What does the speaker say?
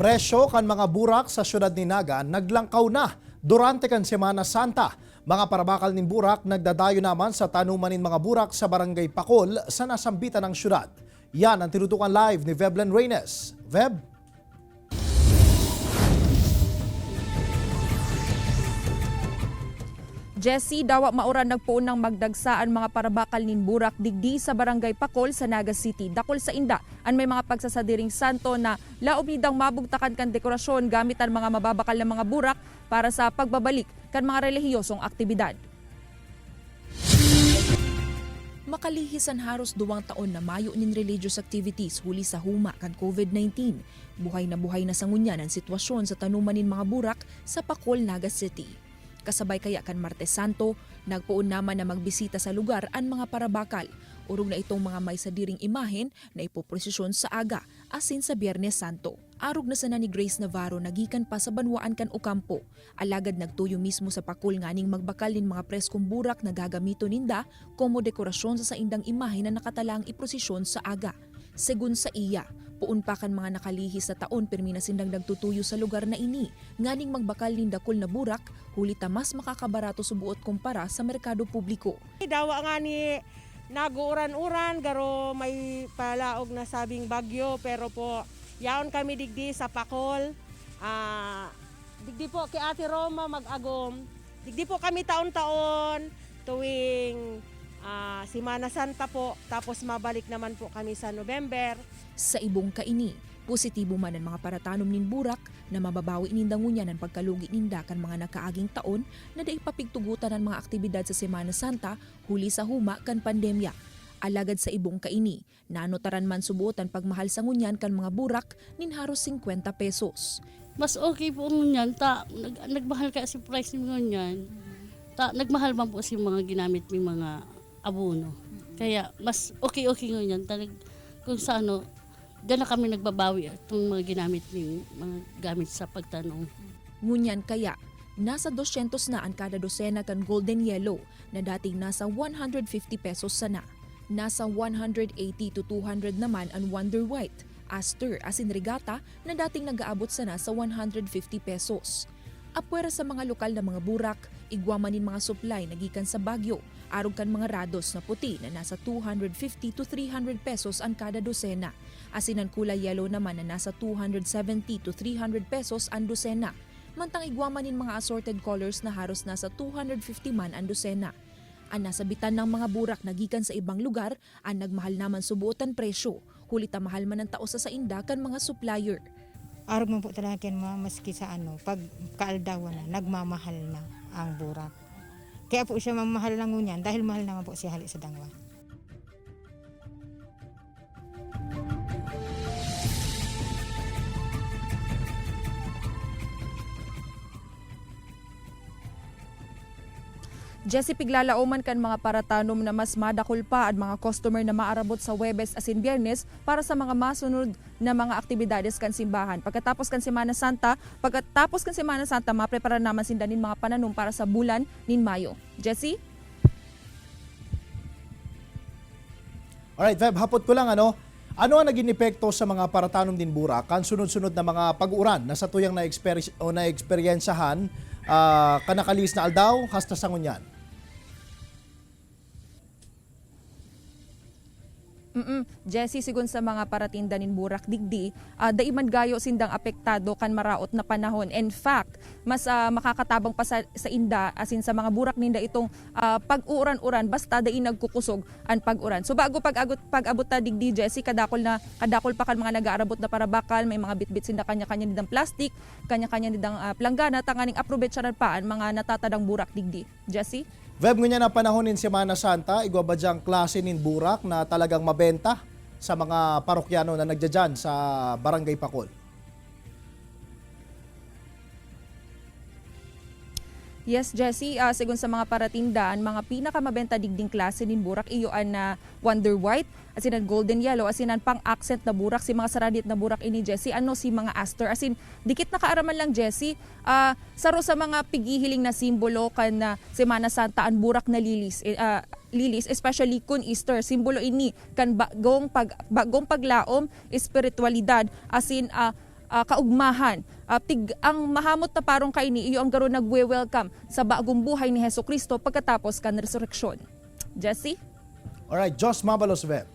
Presyo kan mga burak sa syudad ni Naga naglangkaw na durante kan Semana Santa. Mga parabakal nin burak nagdadayo naman sa tanuman nin mga burak sa Barangay Pacol sa nasambitan ng syudad. Yan ang tinutukan live ni Veblen Reynes. Veb? Jessie, dawa mauran nagpuon ng magdagsaan mga parabakal nin burak digdi sa Barangay Pacol sa Naga City. Dakol sa inda, an may mga pagsasadiring santo na laob nidang mabugtakan kan dekorasyon gamit ang mga mababakal na mga burak para sa pagbabalik kan mga relihiyosong aktibidad. Makalihisan haros 2 taon na mayo nin religious activities huli sa huma kan COVID-19. Buhay na sangunyan ang sitwasyon sa tanuman nin mga burak sa Pacol, Naga City. Kasabay kaya kan Martes Santo, nagpuon naman na magbisita sa lugar ang mga parabakal. Urong na itong mga may sadiring imahen na ipoprosesyon sa aga, asin sa Biyernes Santo. Arog na sana ni Grace Navarro nagikan pa sa banwaan kan Ocampo. Alagad nagtuyo mismo sa Pacol nganing magbakal nin mga preskong burak na gagamito ninda como dekorasyon sa saindang imahen na nakatalang iprosesyon sa aga. Segun sa iya, puun pa kan mga nakalihis sa taon pirmi na sindang nagtutuyo sa lugar na ini, nganing magbakal nin dakol na burak, huli ta mas makakabarato subuot kumpara sa merkado publiko. Dawa nga ni naguuran-uran, garo may palaog na sabing bagyo, pero po yaon kami digdi sa Pacol. Digdi po kay Ate Roma mag-agom. Digdi po kami taon-taon tuwing Semana Santa po, tapos mabalik naman po kami sa November. Sa ibong kaini, positibo man ang mga paratanom nin burak na mababawi ninda ngunyan ang pagkalugi ninda kan mga nakaaging taon na daipapigtugutan ang mga aktibidad sa Semana Santa huli sa huma kan pandemya. Alagad sa ibong kaini, naanotaran man subuotan pagmahal sa ngunyan kan mga burak nin haros 50 pesos. Mas okay po ngunyan, nagmahal kasi price ni ngunyan. Nagmahal man po si mga ginamit ni mga abono. Kaya mas okay ngunyan. Kung sa ano, diyan na kami nagbabawi itong mga ginamit ni mga gamit sa pagtanong. Ngunyan kaya, nasa 200 na ang kada dosena kan golden yellow na dating nasa 150 pesos sana. Nasa 180 to 200 naman ang wonder white, aster asin regata na dating nag-aabot sana sa 150 pesos. Apwera sa mga lokal na mga burak, igwamanin mga supply na gikan sa Baguio, arog kan mga rados na puti na nasa 250 to 300 pesos ang kada dosena. Asin ang kulay yellow naman na nasa 270 to 300 pesos ang dosena. Mantang igwamanin mga assorted colors na haros nasa 250 man ang dosena. Ang nasabitan ng mga burak na gikan sa ibang lugar, ang nagmahal naman subuotan presyo. Hulita mahal man ang tao sa sainda kan mga supplier. Arog mo po talaga yan maski sa pag kaaldawan na, nagmamahal na ang burak. Kaya po siya mamahal lang ngunyan dahil mahal naman po siya halik sa dangwa. Jessie, piglalauman kan mga paratanom na mas madakol pa at mga customer na maarabot sa Huwebes asin Biyernes para sa mga masunod na mga aktibidades kan simbahan. Pagkatapos kan Semana Santa, maprepara naman sindanin mga pananom para sa bulan nin Mayo. Jessie? Alright, Veb, hapot ko lang ano ang naging epekto sa mga paratanom din burak kan sunod-sunod na mga pag-uran na sa tuyang na-eksperyensahan kanakalis na aldaw hasta sa ngunyan? Jessie, sigun sa mga paratindanin burak digdi, daiman gayo sindang apektado kan maraot na panahon. In fact, mas makakatabang pa sa inda asin sa mga burak ninda itong pag-uran-uran basta dai nagkukusog ang pag-uran. So bago pag-abot ta digdi, Jessie, kadakol pa kan mga nag-aarabot na parabakal, may mga bitbit sinda kanya-kanya nidang plastic, kanya-kanya nidang planggana, tanganing aprobetsaran pa ang mga natatadang burak digdi. Jessie? Veb, ngunyan na panahon ng Semana Santa, igwa ba diyang klase nin burak na talagang mabenta sa mga parokyano na nagdadyan sa Barangay Pacol? Yes, Jessie, sigun sa mga paratindaan, mga pinakamabenta digding klase nin burak iyo na Wonder White, asin ang Golden Yellow, asin ang pang-accent na burak, si mga saradit na burak ini, Jessie, si mga aster, asin dikit na kaaraman lang, Jessie, saro sa mga pigihiling na simbolo kan na Semana Santa ang burak na lilis, especially kun Easter, simbolo ini kan bagong paglaom, espiritualidad, asin kaugmahan. Ang mahamot na parong kaini iyo ang garo nagwe-welcome sa bagong buhay ni Hesukristo pagkatapos kan resurreksyon. Jessie? Alright, Jos Mabalos, Web.